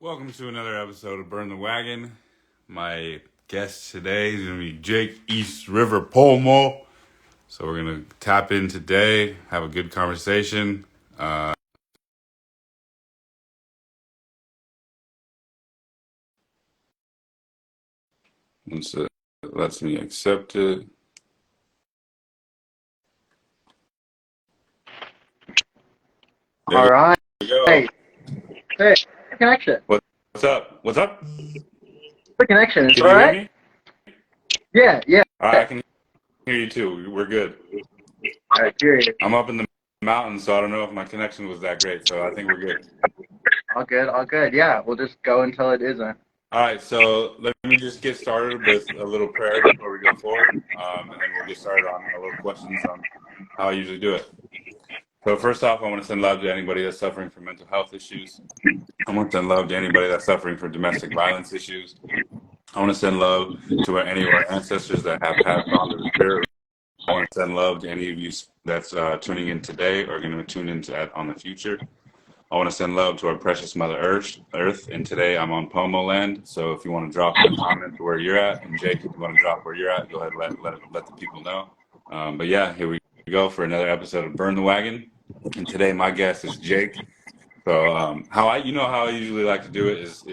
Welcome to another episode of Burn the Wagon. My guest today is going to be Jake East River Pomo. So we're going to tap in today, have a good conversation. Once it lets me accept it. There All right. we go. Hey, hey, connection. What's up? What's up? The connection. It's Can all you hear right. me? Yeah, yeah. All right, I can hear you too. We're good. All right, period. I'm up in the mountains, so I don't know if my connection was that great. So I think we're good. All good, all good. Yeah, we'll just go until it isn't. All right, so let me just get started with a little prayer before we go forward, and then we'll get started on a little questions on how I usually do it. So first off, I want to send love to anybody that's suffering from mental health issues. I want to send love to anybody that's suffering from domestic violence issues. I want to send love to any of our ancestors that have passed on to the spirit. I want to send love to any of you that's tuning in today or going to tune into on the future. I want to send love to our precious Mother Earth, and today I'm on Pomo land. So if you want to drop a comment to where you're at, and Jake, if you want to drop where you're at, go ahead and let the people know. But yeah, here we go for another episode of Burn the Wagon, and today my guest is Jake. So how I usually like to do it is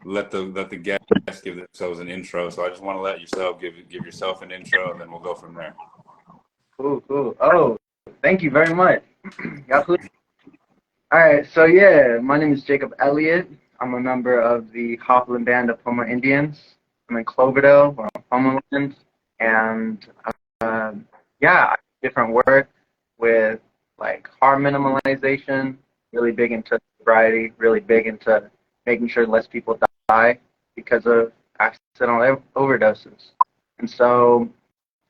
let the guests give themselves an intro. So I just want to let yourself give yourself an intro, and then we'll go from there. Cool, cool. Oh, thank you very much. Yeah, please. All right, so yeah, my name is Jacob Elliott. I'm a member of the Hopland Band of Pomo Indians. I'm in Cloverdale, we're on Pomo land, and uh, yeah, I do different work with like harm minimalization. Really big into sobriety. Really big into making sure less people die because of accidental overdoses. And so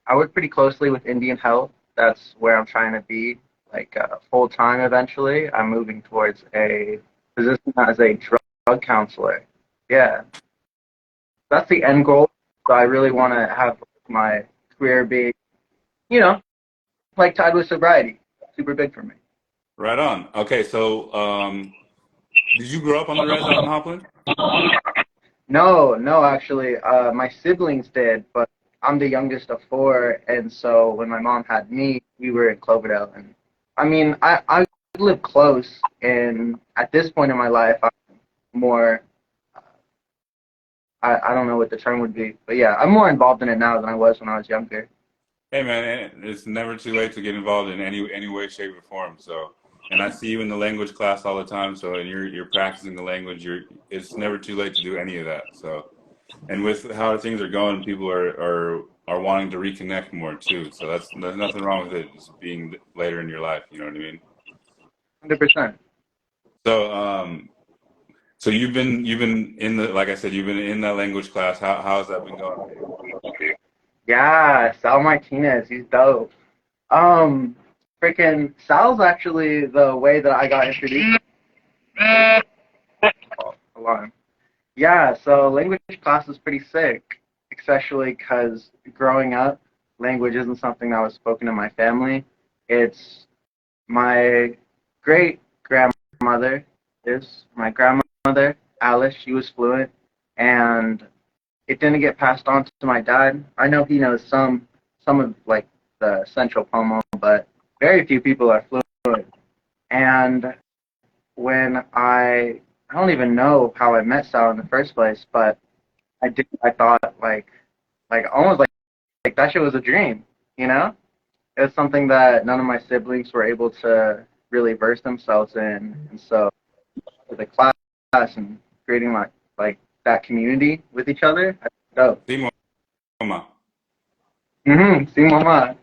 I work pretty closely with Indian Health. That's where I'm trying to be, like full time eventually. I'm moving towards a position as a drug counselor. Yeah, that's the end goal. So I really want to have my career be, you know, like tied with sobriety. Super big for me. Right on. Okay, so did you grow up on the res out in Hopland? No, no, actually, my siblings did, but I'm the youngest of four, and so when my mom had me, we were in Cloverdale, and I mean, I live close, and at this point in my life, I'm more, I don't know what the term would be, but yeah, I'm more involved in it now than I was when I was younger. Hey man, it's never too late to get involved in any way, shape, or form. So, and I see you in the language class all the time. So, and you're practicing the language. It's never too late to do any of that. So, and with how things are going, people are wanting to reconnect more too. So there's nothing wrong with it. Just being later in your life. You know what I mean? 100%. So, so you've been in the like I said, you've been in that language class. How's that been going for you? Yeah, Sal Martinez, he's dope. Um, Freaking Sal's actually the way that I got introduced. Oh, alarm. Yeah, so language class is pretty sick, especially because growing up, language isn't something that was spoken in my family. It's my great grandmother is my grandmother, Alice. She was fluent, and it didn't get passed on to my dad. I know he knows some of like the central Pomo, but very few people are fluent. And when I don't even know how I met Sal in the first place, but I thought like almost like that shit was a dream, you know? It was something that none of my siblings were able to really verse themselves in. And so the class and creating like that community with each other, I dope. Sí, mama. Sí, mamá.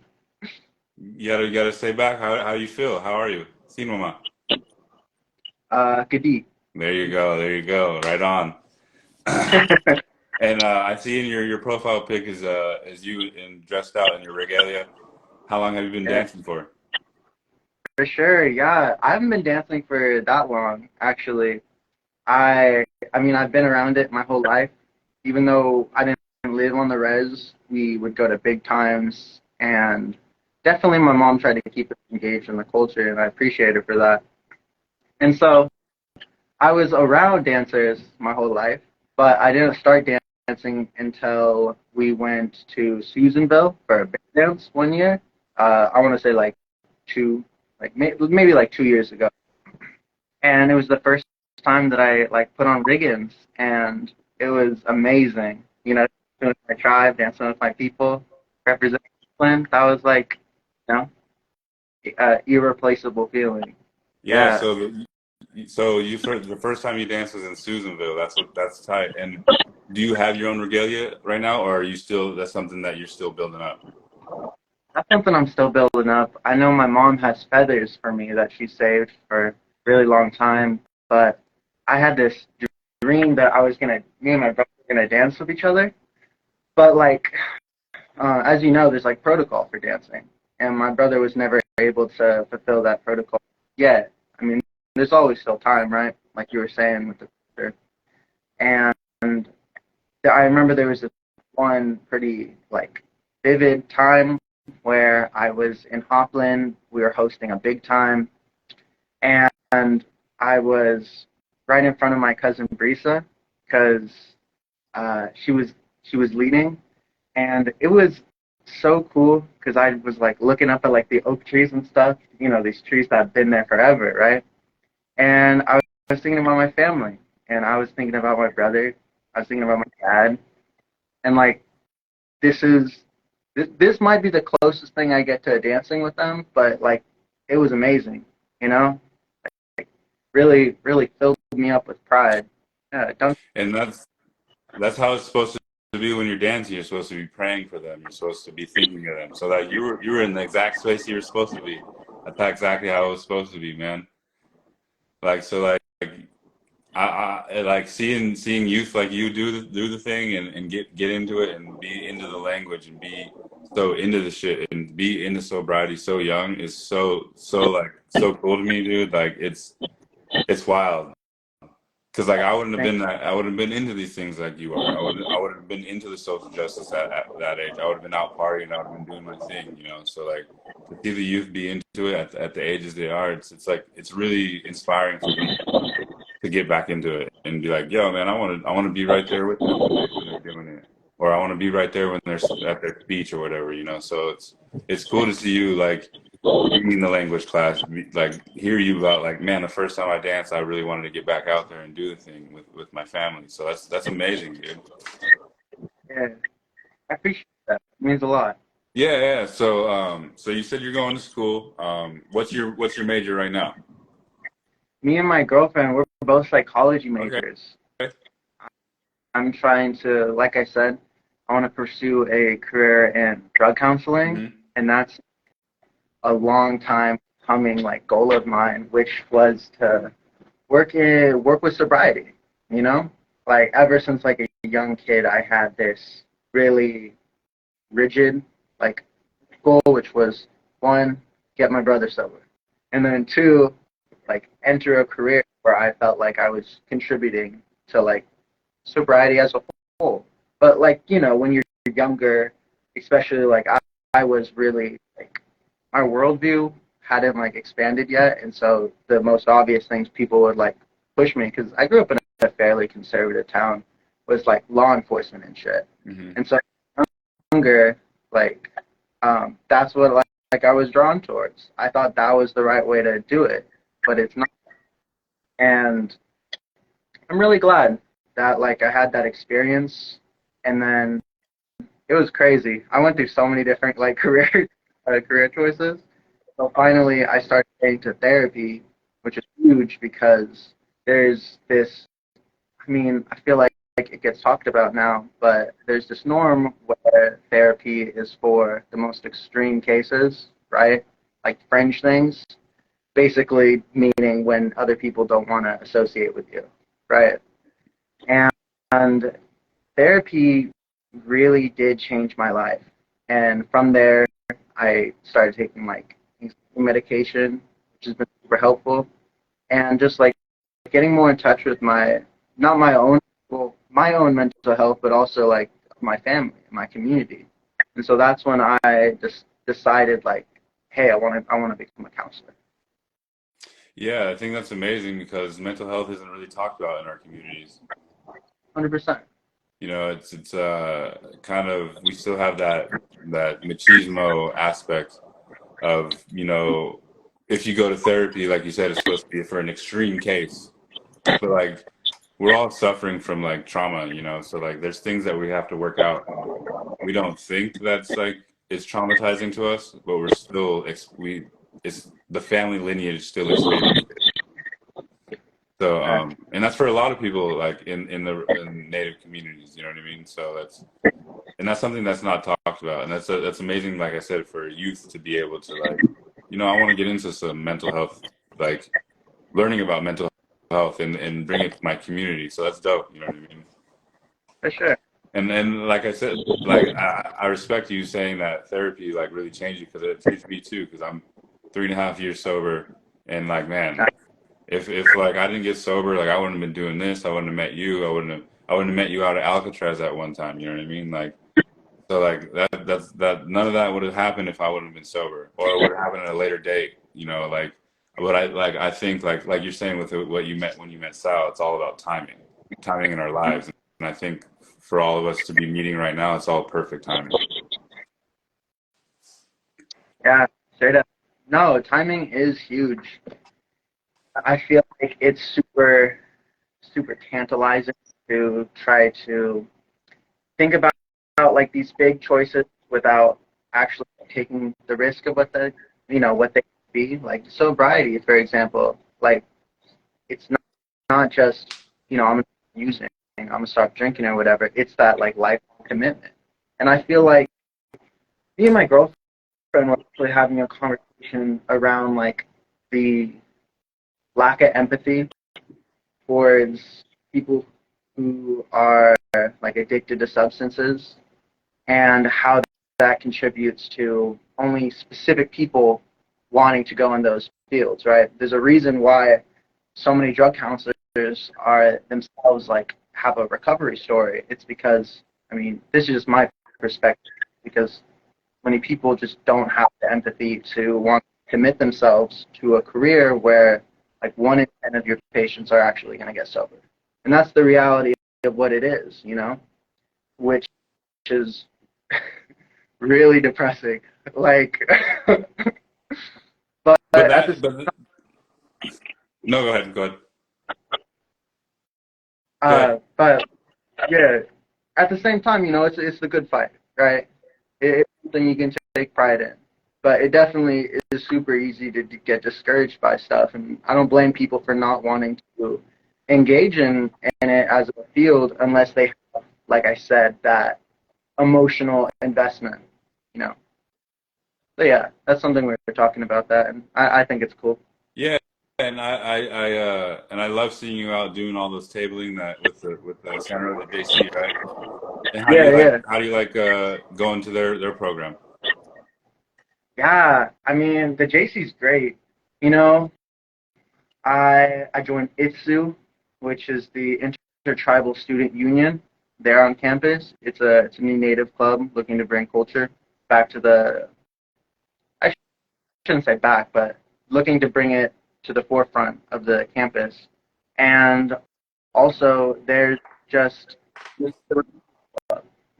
You gotta say back how you feel. How are you? Sí, mama. Good deed. There you go. There you go. Right on. And I see in your profile pic is you in dressed out in your regalia. How long have you been Yeah, dancing for? for sure. Yeah, I haven't been dancing for that long, actually. I I mean, I've been around it my whole life. Even though I didn't live on the res, we would go to big times, and definitely my mom tried to keep us engaged in the culture, and I appreciate her for that. And so I was around dancers my whole life, but I didn't start dancing until we went to Susanville for a big dance one year. I want to say like maybe like 2 years ago, and it was the first time that I like put on riggins, and it was amazing. You know, dancing with my tribe, dancing with my people, representing Cleveland. That was like, you know, irreplaceable feeling. Yeah, Yeah. so the first time you danced was in Susanville. That's tight. And do you have your own regalia right now, or are you still that's something that you're still building up? That's something I'm still building up. I know my mom has feathers for me that she saved for a really long time, but I had this dream that me and my brother were gonna dance with each other. But like, as you know, there's like protocol for dancing, and my brother was never able to fulfill that protocol yet. I mean, there's always still time, right? Like you were saying with the picture. And I remember there was this one pretty like vivid time where I was in Hopland. We were hosting a big time, and I was right in front of my cousin Brisa because she was leading, and it was so cool because I was like looking up at like the oak trees and stuff, you know, these trees that have been there forever, right? And I was thinking about my family, and I was thinking about my brother, I was thinking about my dad, and like this is this might be the closest thing I get to dancing with them, but like it was amazing, you know, really filled me up with pride. Yeah, don't. And that's how it's supposed to be when you're dancing. You're supposed to be praying for them. You're supposed to be thinking of them. So that you were in the exact space you were supposed to be. That's exactly how it was supposed to be, man. Like so, like I like seeing youth like you do the thing and get into it and be into the language and be so into the shit and be into sobriety so young is so cool to me, dude. Like it's wild. Because like I wouldn't have been into these things like you are. I would have been into the social justice at that age. I would have been out partying. I would have been doing my thing, you know. So like to see the youth be into it at the ages they are, it's like it's really inspiring for me to get back into it and be like, yo, man, I want to be right there with them when they're doing it, or I want to be right there when they're at their speech or whatever, you know. So it's cool to see you like being in the language class, like hear you about like, man, the first time I danced, I really wanted to get back out there and do the thing with my family. So that's amazing, dude. Yeah, I appreciate that. It means a lot. Yeah, yeah. So you said you're going to school. What's your major right now? Me and my girlfriend, we're both psychology Okay. majors. I'm trying to, like I said, I want to pursue a career in drug counseling, Hmm. and that's a long time coming like goal of mine, which was to work with sobriety. You know, like ever since like a young kid, I had this really rigid like goal, which was one, get my brother sober, and then two, like enter a career where I felt like I was contributing to like sobriety as a whole. But like, you know, when you're younger, especially like I was really like my worldview hadn't like expanded yet, and so the most obvious things people would like push me because I grew up in a fairly conservative town was like law enforcement and shit, Hmm. and so younger like that's what like I was drawn towards. I thought that was the right way to do it, but it's not, and I'm really glad that like I had that experience, and then it was crazy. I went through so many different like career choices. So finally, I started getting to therapy, which is huge because there's this. I mean, I feel like it gets talked about now, but there's this norm where therapy is for the most extreme cases, right? Like fringe things, basically meaning when other people don't want to associate with you, right? And therapy really did change my life. And from there, I started taking like medication, which has been super helpful, and just like getting more in touch with not my own, well, my own mental health, but also like my family, my community. And so that's when I just decided like, hey, I want to become a counselor. Yeah, I think that's amazing because mental health isn't really talked about in our communities. 100%. You know, it's kind of we still have that machismo aspect of, you know, if you go to therapy, like you said, it's supposed to be for an extreme case. But like we're all suffering from like trauma, you know, so like there's things that we have to work out. We don't think that's like it's traumatizing to us, but we're still we it's the family lineage still experiencing it. So and that's for a lot of people like in native communities, you know what I mean? So that's something that's not talked about, and that's amazing. Like I said, for youth to be able to like, you know, I want to get into some mental health, like learning about mental health and bring it to my community. So that's dope. You know what I mean? For sure. And like I said, like I respect you saying that therapy like really changed you because it changed me too. Because I'm 3.5 years sober, and like man, if like I didn't get sober, like I wouldn't have been doing this. I wouldn't have met you. I wouldn't have met you out at Alcatraz at one time. You know what I mean? Like so like that none of that would have happened if I wouldn't have been sober, or it would have happened at a later date. You know, like but I think like you're saying with what you met when you met Sal, it's all about timing in our lives, and I think for all of us to be meeting right now, it's all perfect timing. Yeah, straight up. No, timing is huge. I feel like it's super tantalizing to try to think about like these big choices without actually taking the risk of what what they could be. Like sobriety, for example. Like it's not just, I'm gonna stop using, I'm gonna stop drinking or whatever. It's that like lifelong commitment. And I feel like me and my girlfriend were actually having a conversation around like the lack of empathy towards people who are like addicted to substances and how that contributes to only specific people wanting to go in those fields, right? There's a reason why so many drug counselors are themselves like have a recovery story. It's because, I mean, this is just my perspective, because many people just don't have the empathy to want to commit themselves to a career where like 1 in 10 of your patients are actually going to get sober. And that's the reality of what it is, which is really depressing. Like, but But at the no, go ahead, go ahead, go ahead. but yeah, at the same time, it's the good fight, right? It's something you can take pride in. But it definitely is super easy to get discouraged by stuff, and I don't blame people for not wanting to engage in it as a field unless they have, like I said, that emotional investment, you know. So yeah, that's something we were talking about that, and I think it's cool. Yeah, and I love seeing you out doing all this tabling that with the center of the JC, right? And Yeah, yeah, how do you like going to their program? yeah. I mean, the JC's great. You know, I joined ITSU, which is the Intertribal Student Union there on campus. It's a new native club looking to bring culture back to the, I shouldn't say back, but looking to bring it to the forefront of the campus. And also there's just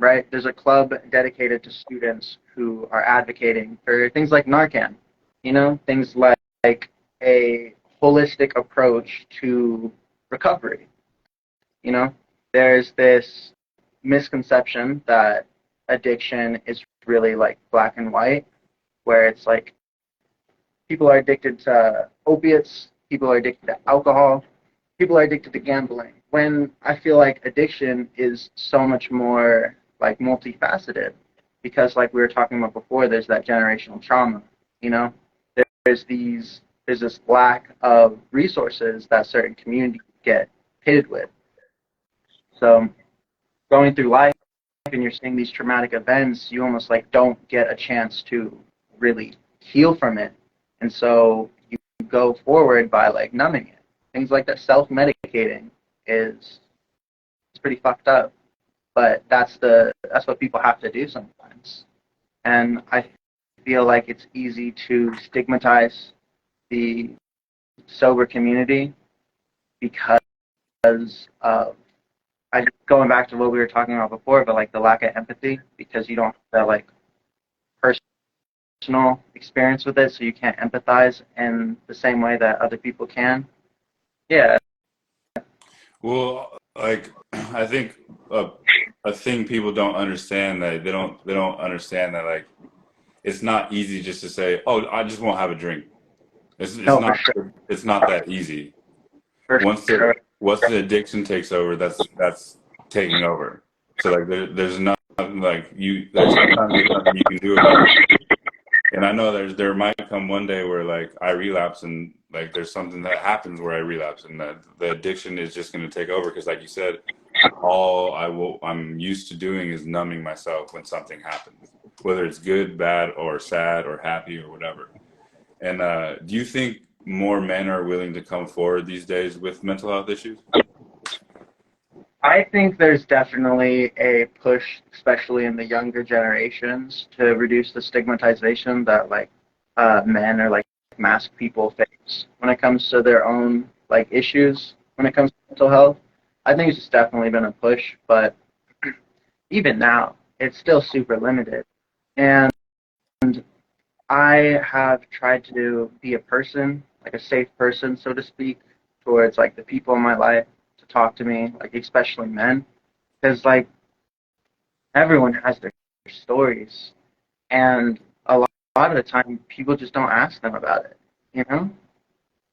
right? There's a club dedicated to students who are advocating for things like Narcan, things like a holistic approach to recovery. You know, there's this misconception that addiction is really like black and white, where it's like people are addicted to opiates, people are addicted to alcohol, people are addicted to gambling. When I feel like addiction is so much more like multifaceted, because like we were talking about before, there's that generational trauma. You know, there's this lack of resources that certain communities get pitted with. So going through life and you're seeing these traumatic events, you almost like don't get a chance to really heal from it, and so you go forward by like numbing it. Things like that, self-medicating is it's pretty fucked up, but that's what people have to do sometimes. And I feel like it's easy to stigmatize the sober community because of going back to what we were talking about before, but like the lack of empathy because you don't have that like personal experience with it, so you can't empathize in the same way that other people can. Yeah, Well, like I think a thing people don't understand that they don't understand that like it's not easy just to say, "Oh, I just won't have a drink." It's no, for not sure, it's not that easy. for sure. Once the addiction takes over, that's taking over. So like there's nothing like you like sometimes there's nothing you can do about it. And I know there might come one day where like I relapse and like there's something that happens where I relapse and that the addiction is just going to take over because like you said, I'm used to doing is numbing myself when something happens, whether it's good, bad, or sad, or happy, or whatever. And do you think more men are willing to come forward these days with mental health issues? I think there's definitely a push, especially in the younger generations, to reduce the stigmatization that like men or like masked people face when it comes to their own like issues when it comes to mental health. I think it's just definitely been a push, but even now, it's still super limited. And I have tried to be a person, like a safe person, so to speak, towards like the people in my life to talk to me, like especially men, because like everyone has their stories, and a lot of the time people just don't ask them about it, you know.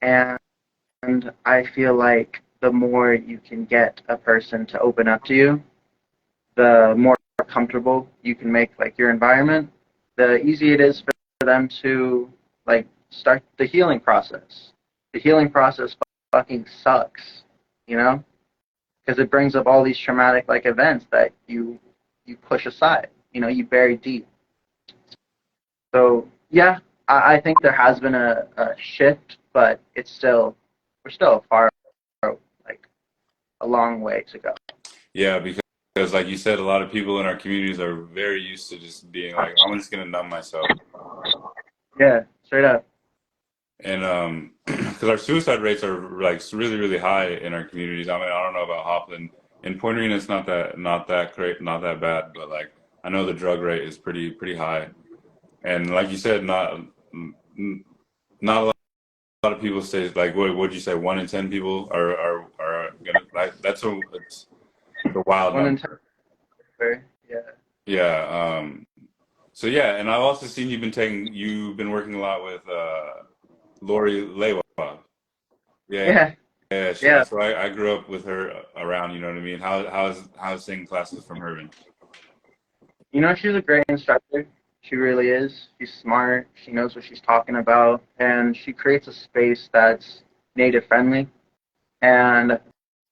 And I feel like the more you can get a person to open up to you, the more comfortable you can make like your environment, the easier it is for them to like start the healing process. The healing process fucking sucks, you know, because it brings up all these traumatic like events that you push aside, you know, you bury deep. So yeah, I think there has been a shift, but it's still we're still far like a long way to go. Yeah, because like you said, a lot of people in our communities are very used to just being like, I'm just gonna numb myself. Yeah, straight up. And because our suicide rates are like really, really high in our communities. I mean, I don't know about Hopland. In Point Arena, it's not that great, not that bad, but like I know the drug rate is pretty high. And like you said, not a lot of people say like what would you say 1 in 10 people are gonna like it's a wild One in number. 10. Yeah. Yeah. So yeah, and I've also seen you've been working a lot with Lori Lewa. Yeah, Yeah. yeah. Yeah. So I grew up with her around. You know what I mean? How's taking classes from her been? You know, she's a great instructor. She really is. She's smart. She knows what she's talking about. And she creates a space that's native friendly. And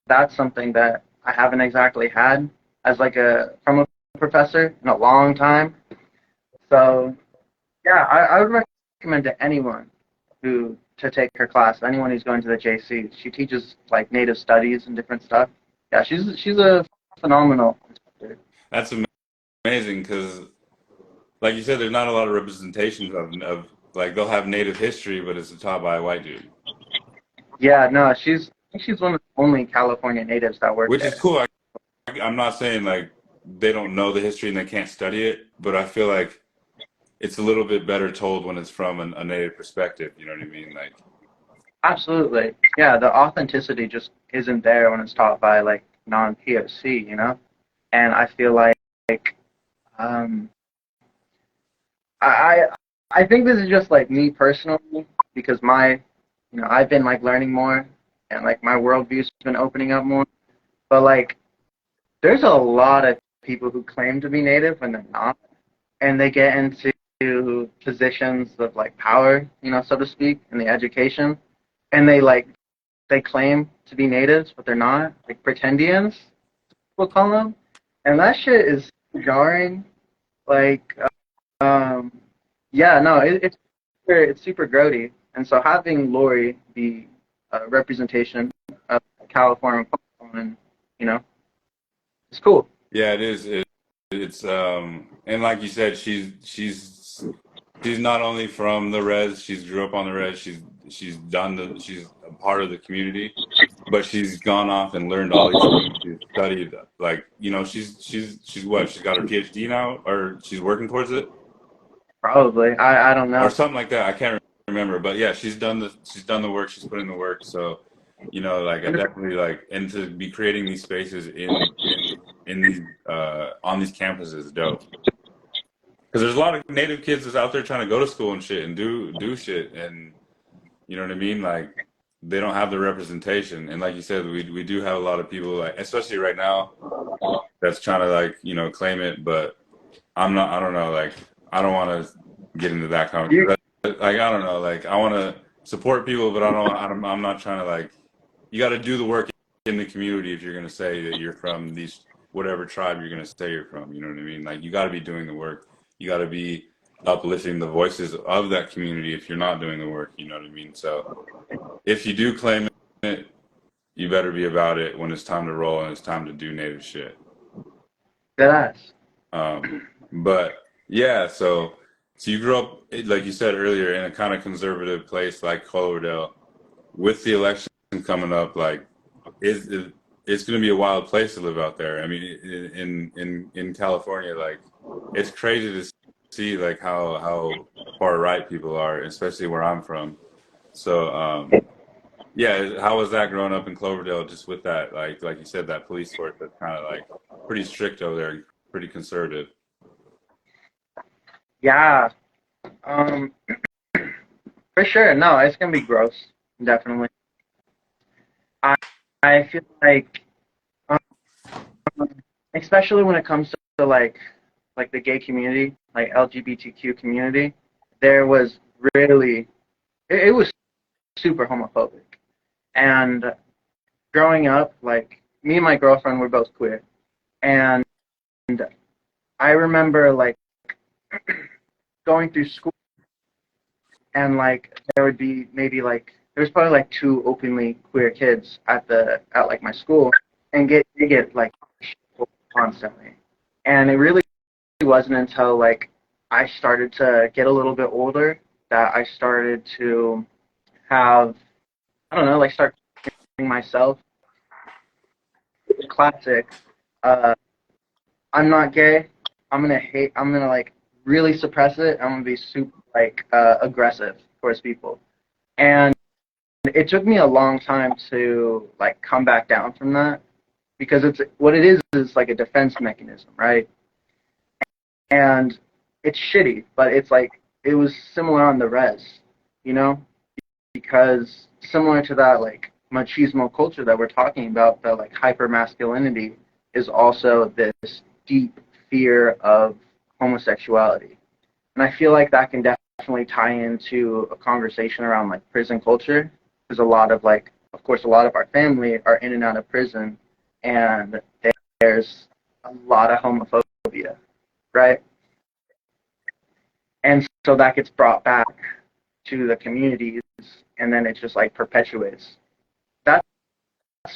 that's something that I haven't exactly had as like from a professor in a long time. So yeah, I would recommend to anyone who to take her class, anyone who's going to the JC. She teaches like native studies and different stuff. Yeah, she's a phenomenal instructor. That's amazing because, like you said, there's not a lot of representations of like they'll have Native history, but it's taught by a white dude, Yeah, no, I think she's one of the only California natives that work which is there. cool. I'm not saying like they don't know the history and they can't study it, but I feel like it's a little bit better told when it's from a native perspective. You know what I mean? Like, Absolutely. Yeah, the authenticity just isn't there when it's taught by like non-POC, you know? And I feel like um I I think this is just like me personally because I've been like learning more and like my worldview's been opening up more. But like there's a lot of people who claim to be native when they're not and they get into positions of like power, you know, so to speak, in the education and they claim to be natives, but they're not, like pretendians, we'll call them. And that shit is jarring. Like, um, yeah, no, it's super grody. And so having Lori be a representation of California, and you know, it's cool. yeah, it is. It's and like you said, she's not only from the res. She's grew up on the res. she's a part of the community, but she's gone off and learned all these things. She's studied, like, you know, she's what? She's got her PhD now, or she's working towards it, Probably. I don't or know. something like that. I can't remember, but yeah, she's done the work. She's put in the work. So, you know, like I definitely like, and to be creating these spaces in these on these campuses is dope. Because there's a lot of native kids that's out there trying to go to school and shit and do shit, and you know what I mean. Like they don't have the representation, and like you said, we do have a lot of people, like especially right now, that's trying to like, you know, claim it. But I'm not. I don't know. Like I don't want to get into that You, conversation. Like I don't know. Like I want to support people, but I'm not trying to like. You got to do the work in the community if you're gonna say that you're from these whatever tribe you're gonna say you're from. You know what I mean? Like you got to be doing the work. You got to be uplifting the voices of that community if you're not doing the work. You know what I mean? So if you do claim it, you better be about it when it's time to roll and it's time to do native shit. Deadass. But yeah, so you grew up, like you said earlier, in a kind of conservative place like Cloverdale. With the election coming up, like, it's going to be a wild place to live out there. I mean, in California, like, it's crazy to see like how far right people are, especially where I'm from. So, yeah, how was that growing up in Cloverdale? Just with that, like you said, that police force that's kind of like pretty strict over there, pretty conservative. Yeah. Um, for sure. No, it's gonna be gross. Definitely. I I feel like, um, especially when it comes to like the gay community, like LGBTQ community, there was really it was super homophobic. And growing up, like me and my girlfriend were both queer, and I remember like going through school and like there would be maybe like there was probably like two openly queer kids at like my school and they get like constantly. And it really wasn't until like I started to get a little bit older that I started to have I don't know, like start being myself. Classic. Uh I'm not gay. I'm gonna like really suppress it. I'm gonna be super like aggressive towards people. And it took me a long time to like come back down from that because it's what it is like a defense mechanism, right? And it's shitty, but it's like it was similar on the res, you know, because similar to that like machismo culture that we're talking about, the like hyper masculinity is also this deep fear of homosexuality. And I feel like that can definitely tie into a conversation around like prison culture, because a lot of like, of course, a lot of our family are in and out of prison, and there's a lot of homophobia, right? And so that gets brought back to the communities, and then it just like perpetuates. That's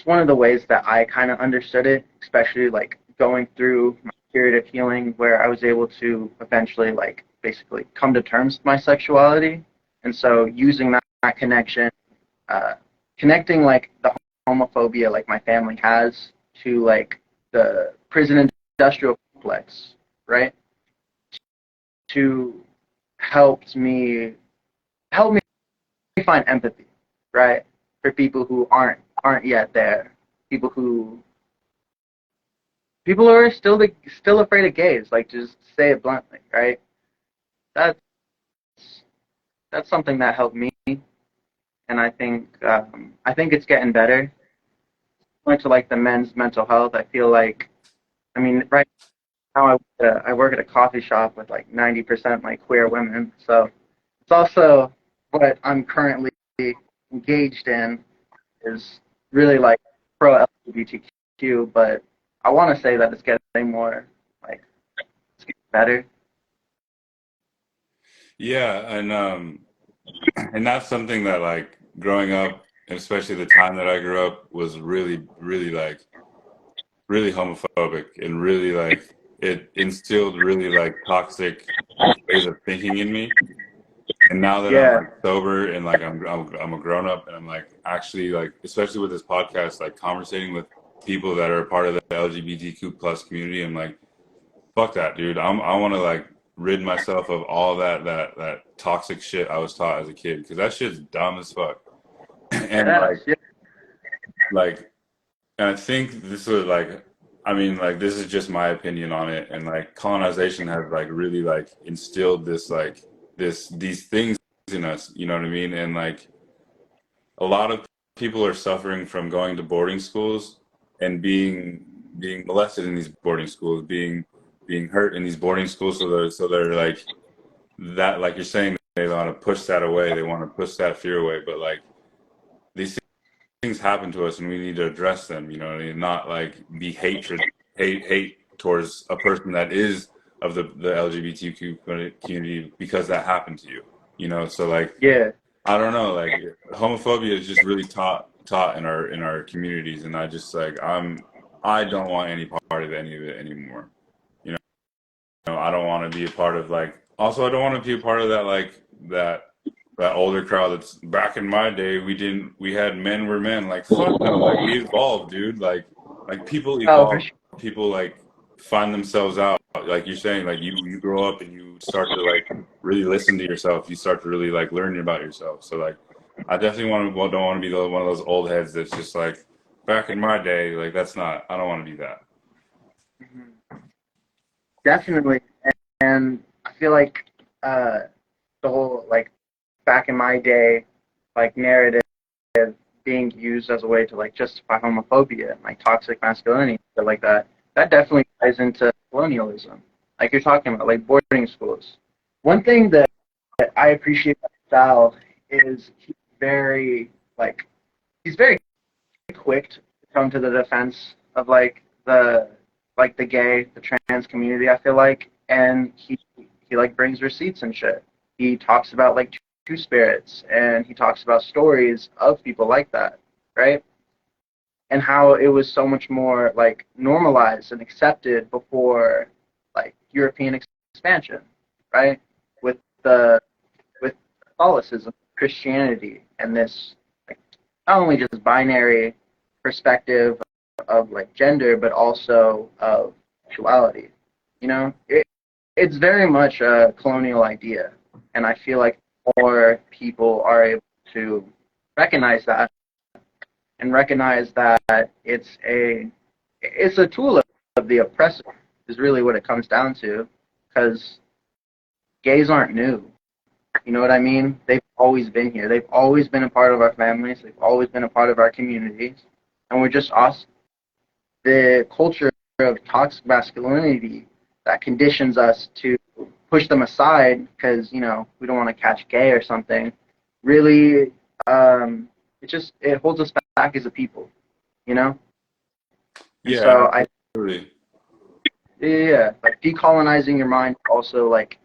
one of the ways that I kind of understood it, especially like going through my period of healing where I was able to eventually like basically come to terms with my sexuality. And so using that connection, uh, connecting like the homophobia like my family has to like the prison industrial complex, right? To helped me help me find empathy, right? For people who aren't yet there, people who people who are still afraid of gays, like just say it bluntly, right? That's that's something that helped me, and I think it's getting better. Similar to like the men's mental health, I feel like I mean right now I work at a coffee shop with like 90% like queer women, so it's also what I'm currently engaged in is really like pro LGBTQ, but I want to say that it's getting more like it's getting better. Yeah, and that's something that like growing up, and especially the time that I grew up, was really like really homophobic and really like it instilled really like toxic ways of thinking in me. And now that I'm Yeah, like sober and like I'm a grown up and I'm like actually like especially with this podcast like conversating with people that are part of the LGBTQ plus community, I'm like fuck that, dude. I want to like rid myself of all that toxic shit I was taught as a kid because that shit's dumb as fuck. And yes, yeah. like and I think this is like I mean like this is just my opinion on it and like colonization has like really like instilled this like these things in us, you know what I mean? And like a lot of people are suffering from going to boarding schools and being molested in these boarding schools, being hurt in these boarding schools. So they're like that, like you're saying, they want to push that away. They want to push that fear away. But like these things happen to us, and we need to address them. You know, what I mean? Not like be hate towards a person that is of the LGBTQ community because that happened to you. You know, so like Yeah. I don't know, like homophobia is just really taught in our communities, and I just like I don't want any part of any of it anymore. You know, I don't want to be a part of like. Also, I don't want to be a part of that like that older crowd that's back in my day. We had men were men. Like fuck no, like we evolved, dude. Like people Oh, for evolve. sure. People like find themselves out. Like you're saying, like you grow up and you start to like really listen to yourself. You start to really like learn about yourself. So like, I definitely don't want to be one of those old heads that's just like back in my day. Like that's not. I don't want to be that. Mhm. Definitely. And I feel like uh, the whole like back in my day, like narrative being used as a way to like justify homophobia and like toxic masculinity, stuff like that. That definitely ties into colonialism, like you're talking about, like boarding schools. One thing that I appreciate about Sal is very like he's very quick to come to the defense of like the gay, the trans community. I feel like, and he like brings receipts and shit. He talks about like two spirits, and he talks about stories of people like that, right? And how it was so much more like normalized and accepted before like European expansion, right? With the with Catholicism, Christianity, and this like not only just binary perspective of like gender, but also of sexuality. You know, it's very much a colonial idea, and I feel like more people are able to recognize that and recognize that it's a tool of the oppressor is really what it comes down to, because gays aren't new. You know what I mean? They've always been here. They've always been a part of our families. They've always been a part of our communities, and we're just us. The culture of toxic masculinity that conditions us to push them aside because we don't want to catch gay or something. Really, it holds us back as a people. You know, and Yeah, so I absolutely. yeah, like decolonizing your mind also like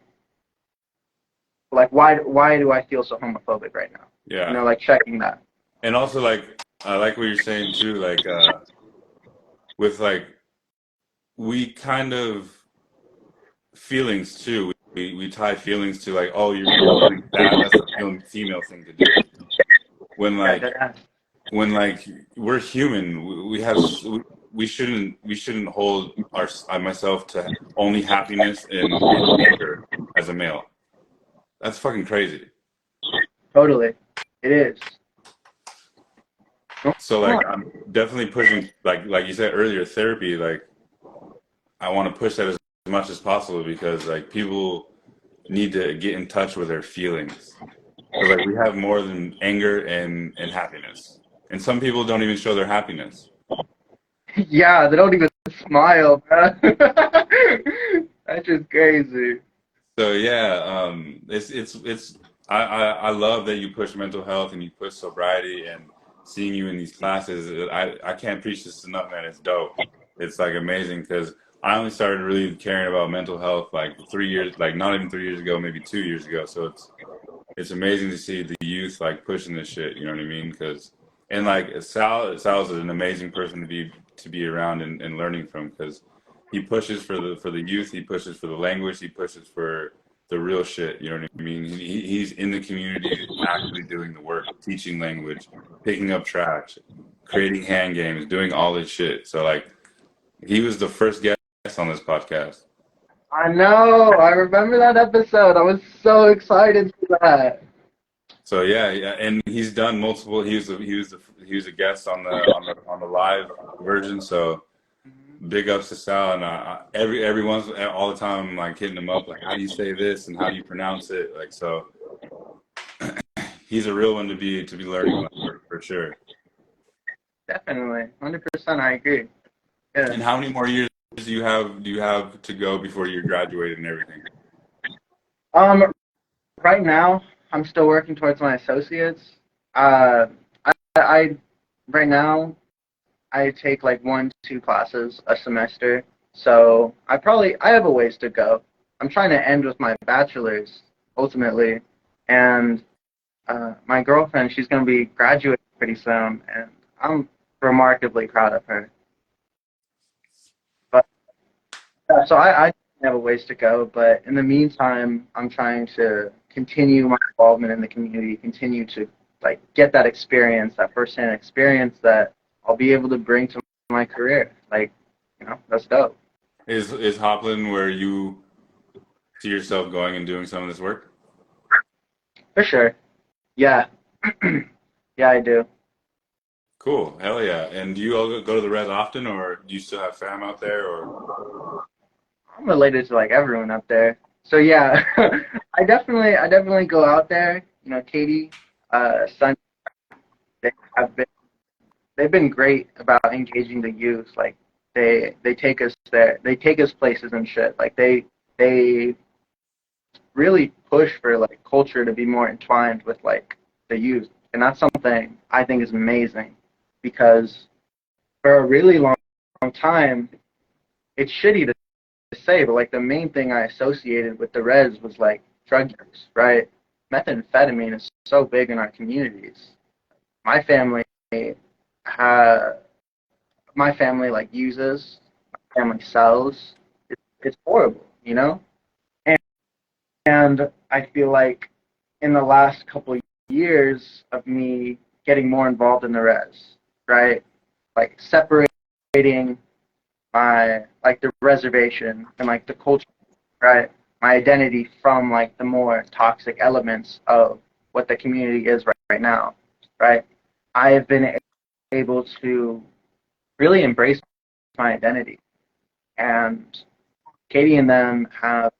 why do I feel so homophobic right now? Yeah, Like checking that. and also like I like what you're saying too. Like with like we kind of feelings too. We tie feelings to like, oh, you're feeling sad. That's a feeling female thing to do. When Yeah, like when like we're human, we shouldn't hold myself to only happiness and anger as a male. That's fucking crazy. totally, it is. So like I'm definitely pushing like you said earlier, therapy. Like I want to push that as much as possible because like people need to get in touch with their feelings. Because like we have more than anger and happiness, and some people don't even show their happiness. Yeah, they don't even smile, bro. That's just crazy. So yeah, it's I love that you push mental health and you push sobriety and seeing you in these classes. I can't preach this enough, man. It's dope. It's like amazing because I only started really caring about mental health like 3 years, like not even 3 years ago, maybe 2 years ago. So it's amazing to see the youth like pushing this shit. You know what I mean? Because and like Sal's an amazing person to be around and learning from because he pushes for the youth. He pushes for the language. He pushes for the real shit. You know what I mean? He's in the community, actually doing the work, teaching language, picking up trash, creating hand games, doing all this shit. So like, he was the first guest on this podcast. I know. I remember that episode. I was so excited for that. So yeah, and he's done multiple. He was a guest on the live version. So big ups to Sal, and every once all the time I'm like hitting him up like, how do you say this and how do you pronounce it? Like, so he's a real one to be learning for sure. Definitely, 100%. I agree. Yeah. And how many more years do you have to go before you're graduated and everything? Right now I'm still working towards my associates. I right now I take like 1, 2 classes a semester, so I have a ways to go. I'm trying to end with my bachelor's ultimately, and my girlfriend, she's going to be graduating pretty soon, and I'm remarkably proud of her. But so I have a ways to go, but in the meantime, I'm trying to continue my involvement in the community, continue to like get that experience, that firsthand experience that I'll be able to bring to my career. Like, that's dope. Is Hopland where you see yourself going and doing some of this work? For sure. Yeah. Yeah, I do. Cool. Hell yeah. And do you all go to the res often, or do you still have fam out there, or? I'm related to like everyone up there. So yeah, I definitely go out there. Katie, Sun, they have been they've been great about engaging the youth. Like they take us there, they take us places and shit. Like they really push for like culture to be more entwined with like the youth, and that's something I think is amazing because for a really long time, it's shitty to say, but like the main thing I associated with the res was like drug use, right? Methamphetamine is so big in our communities. My family, uh, my family like uses, my family sells. It's horrible, And, and I feel like in the last couple of years of me getting more involved in the res, right? Like separating my like the reservation and like the culture, right? My identity from like the more toxic elements of what the community is right now, right? I have been able to really embrace my identity, and Katie and them have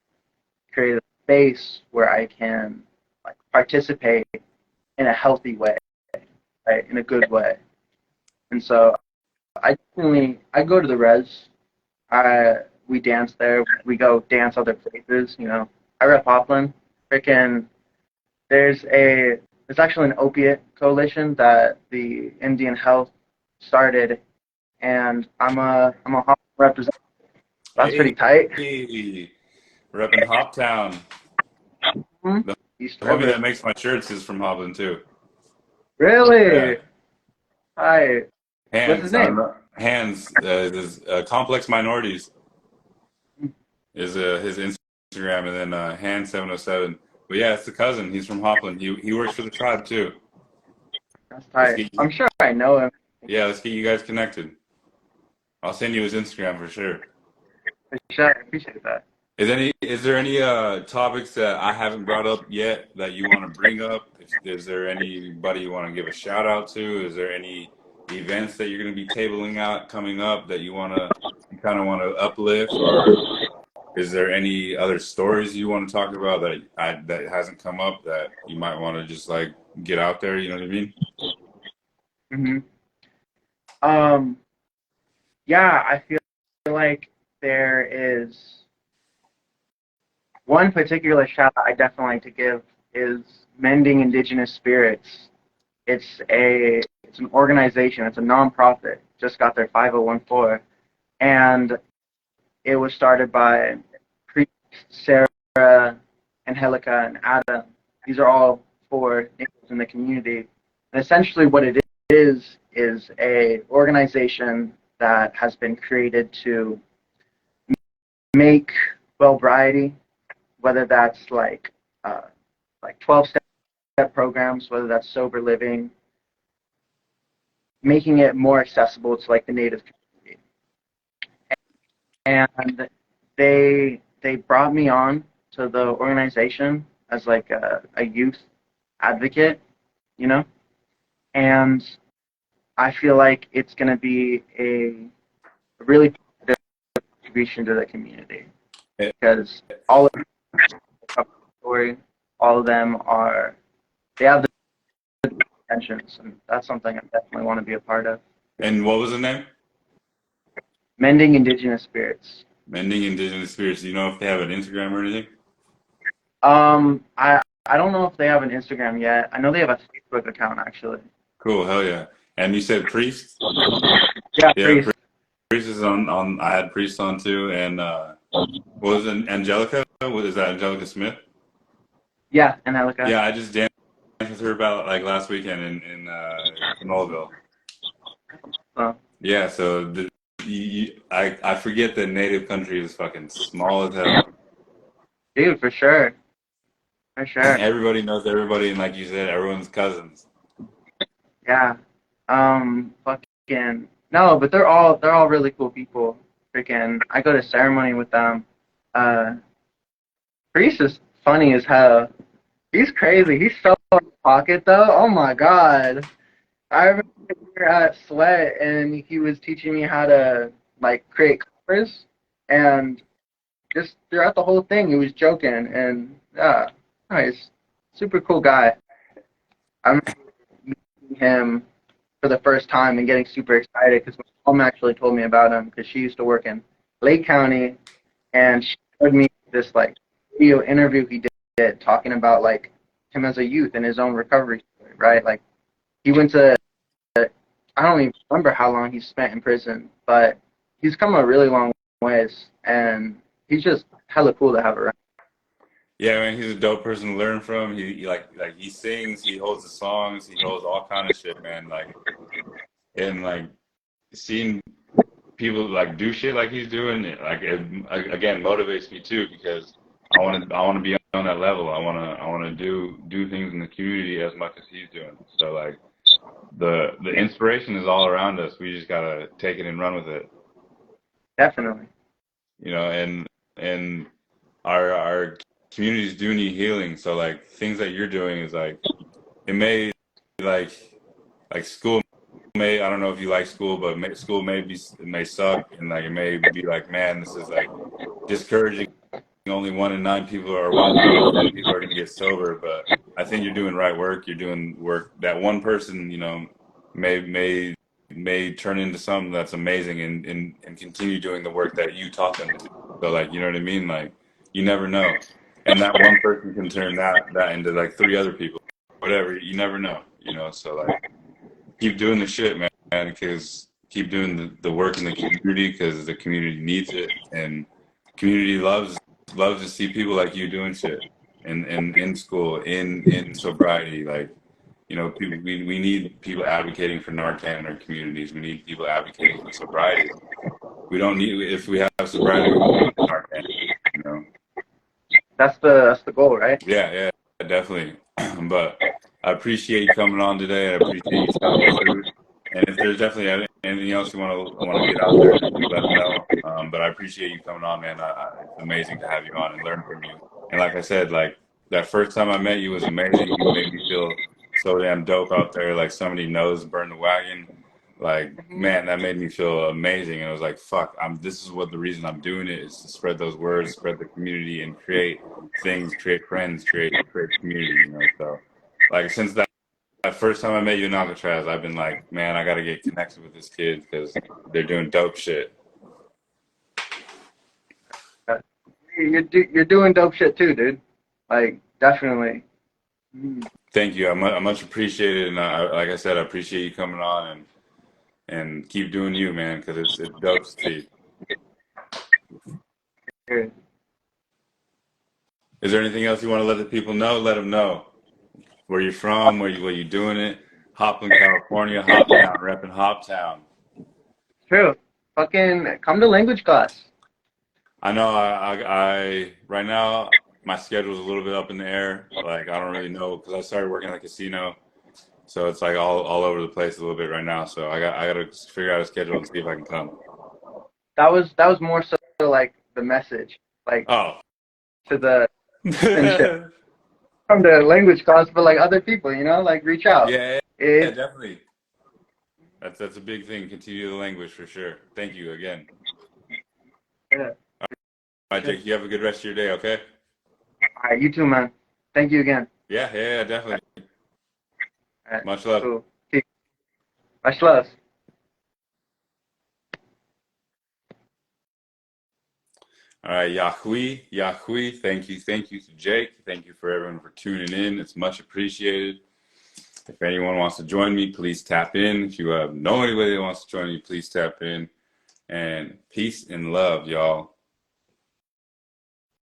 created a space where I can like participate in a healthy way, right? In a good way. And so I go to the res. We dance there. We go dance other places. I rep Hopland. Freaking, there's actually an opiate coalition that the Indian Health started, and I'm a Hopland representative. That's Hey, pretty tight. repping Hoptown. Hmm? The East homie River. that makes my shirts is from Hopland too. Yeah. Really? Hi. What's his Hands, I don't name? know. Hands, Complex Minorities is his Instagram, and then Hands 707. But yeah, it's the cousin. He's from Hopland. He works for the tribe too. That's Let's tight. get I'm sure I know him. yeah, let's get you guys connected. I'll send you his Instagram for sure. For sure. I appreciate that. Is there any topics that I haven't brought up yet that you want to bring up? Is there anybody you want to give a shout out to? Is there any events that you're going to be tabling out coming up that you kind of want to uplift, or is there any other stories you want to talk about that hasn't come up that you might want to just like get out there? You know what I mean? Hmm. Um. Yeah, I feel like there is one particular shout out I definitely like to give is Mending Indigenous Spirits. It's an organization. It's a nonprofit. Just got their 5014, and it was started by priests Sarah, Angelica, and Adam. These are all 4 natives in the community. And essentially, what it is a organization that has been created to make sobriety whether that's like 12-step programs, whether that's sober living, making it more accessible to like the Native community. And they brought me on to the organization as like a youth advocate, you know, and I feel like it's going to be a really positive contribution to the community because all of them story, all of them are they have the intentions, and that's something I definitely want to be a part of. And what was the name? Mending Indigenous Spirits. Mending Indigenous Spirits. Do you know if they have an Instagram or anything? I don't know if they have an Instagram yet. I know they have a Facebook account actually. Cool, hell yeah. And you said Priest? Yeah, Yeah, Priest. Priest is on. I had Priest on too, and what was it, Angelica? What is that, Angelica Smith? Yeah, and Angelica. Yeah, I just danced with her about like last weekend in Knollville. Oh. Yeah, so I forget that Native country is fucking small as hell. Dude, for sure. For sure. Everybody knows everybody, and like you said, everyone's cousins. Yeah. Fucking no, but they're all really cool people. Freaking, I go to ceremony with them. Priest is funny as hell. He's crazy. He's so in his pocket though. Oh my god. I remember we were at Sweat and he was teaching me how to like create covers, and just throughout the whole thing he was joking, and yeah, nice. Super cool guy. I remember meeting him for the first time and getting super excited because my mom actually told me about him because she used to work in Lake County, and she showed me this like video interview he did talking about like him as a youth and his own recovery story, right? Like he went to I don't even remember how long he spent in prison, but he's come a really long ways, and he's just hella cool to have around. Yeah, man, he's a dope person to learn from. He like he sings, he holds the songs, he holds all kind of shit, man. Like, and like seeing people like do shit like he's doing, like it, again, motivates me too because I want to be on that level. I want to do things in the community as much as he's doing. So like the inspiration is all around us. We just gotta take it and run with it. Definitely. You know, and our communities do need healing. So like things that you're doing is like it may like school may I don't know if you like school, but school may suck, and like it may be like, man, this is like discouraging. Only 1 in 9 people or 1 in 10 people are gonna get sober, but I think you're doing right work. You're doing work that one person, you know, may turn into something that's amazing and continue doing the work that you taught them to do. So like, you know what I mean? Like you never know. And that one person can turn that into like 3 other people. Whatever, you never know, you know. So like keep doing the shit, man, because keep doing the work in the community because the community needs it, and community loves to see people like you doing shit in school, in sobriety. Like, you know, people, we need people advocating for Narcan in our communities. We need people advocating for sobriety. We don't need, if we have sobriety, we don't need Narcan, you know. That's the goal, right? Yeah, definitely. But I appreciate you coming on today. I appreciate you telling the truth. And if there's definitely anything else you want to get out there, let me know. But I appreciate you coming on, man. It's amazing to have you on and learn from you. And like I said, like that first time I met you was amazing. You made me feel so damn dope out there. Like somebody knows burn the wagon. Like, man, that made me feel amazing. And I was like, fuck, this is what the reason I'm doing it is to spread those words, spread the community, and create things, create friends, create community, you know. So like since that first time I met you in Alcatraz, I've been like, man, I got to get connected with this kid because they're doing dope shit. You're doing dope shit too, dude. Like definitely. Thank you. I much appreciate it, and like I said, I appreciate you coming on and keep doing you, man, because it's dope to see. Good. Is there anything else you want to let the people know? Let them know where you're from, where you doing it. Hopland, California, Hoptown, repping Hoptown. True. Fucking come to language class. I know. I right now my schedule's a little bit up in the air. Like I don't really know because I started working at a casino, so it's like all over the place a little bit right now. So I got to figure out a schedule and see if I can come. That was more so like the message, like Oh. to the citizenship from the language class for like other people, like reach out. Yeah, yeah, It, definitely. That's a big thing. Continue the language for sure. Thank you again. yeah. All right, Jake, you have a good rest of your day, okay? All right, you too, man. Thank you again. Yeah, definitely. All right, Much love. cool. Peace. Much love. All right, Yahui, thank you to Jake. Thank you for everyone for tuning in. It's much appreciated. If anyone wants to join me, please tap in. If you know anybody that wants to join me, please tap in. And peace and love, y'all.